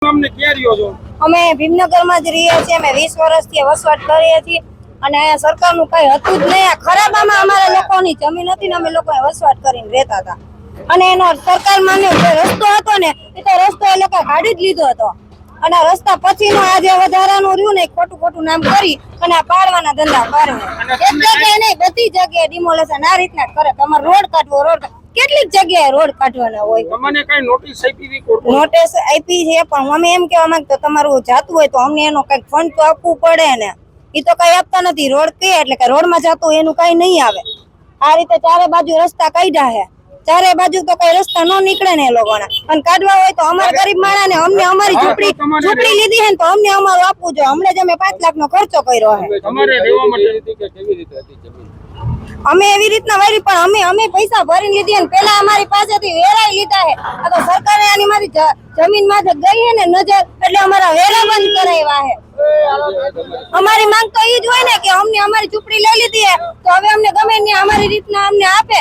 અમને ક્યાં રહ્યો છો? અમે ભીમનગરમાં જ રહીએ છીએ। અમે 20 વર્ષથી વસવાટ કરીએ છીએ અને અહીંયા સરકારનું કઈ હતું જ નહીં। આ ખરાબામાં અમારા લોકોની જમીન હતી ને અમે લોકો વસવાટ કરીને રહેતા હતા અને એનો સરકાર માન્યો જે રસ્તો હતો ને એ તો રસ્તો એ લોકો કાઢી જ લીધો હતો અને રસ્તા પછીનો આ જે વધારાનું રહ્યું ને ખોટું નામ કરી અને આ પાડવાના ધંધા કરે। એક જગ્યાએ નહીં બધી જગ્યાએ ડિમોલેશન આ રીતના જ કરે। તમારે રોડ કાઢવો રોડ કેટલીક જગ્યાએ રોડ કાઢવાના હોય। તમને કઈ નોટિસ આપી? નોટિસ આપી છે પણ અમે એમ કહેવા માંગતો તમારું જાતું હોય તો અમને એનો કઈક ફંડ તો આપવું પડે ને। એ તો કઈ આપતા નથી। રોડ કે એટલે કે રોડમાં જાતું એનું કઈ નહીં આવે। આ રીતે ચારે બાજુ રસ્તા કાઢ્યા છે, ચારે બાજુ તો કઈ રસ્તા ન નીકળે ને એ લોકોના। અને કાઢવા હોય તો અમારા ગરીબ માણસને અમને અમારી ઝૂંપડી લીધી છે ને તો અમને અમારું આપવું જોઈએ। હમણાં જ અમે 5 લાખનો ખર્ચો કર્યો છે। તમારે રહેવા માટે કેવી રીતે હતી જમીન? અમે એવી રીતના વારી પણ અમે પૈસા ભરીને લીધી અને પેલા અમારી પાસેથી વેરાઈ લીધા છે। આ તો સરકારે આની મારી જમીનમાં ગઈ છે ને નજર એટલે અમારા વેરા બંધ કરાવ્યા છે। અમારી માંગ તો એ જ હોય ને કે અમને અમારી ઝૂંપડી લઈ લીધી છે તો હવે અમને ગમે ને અમારી રીતના અમને આપે।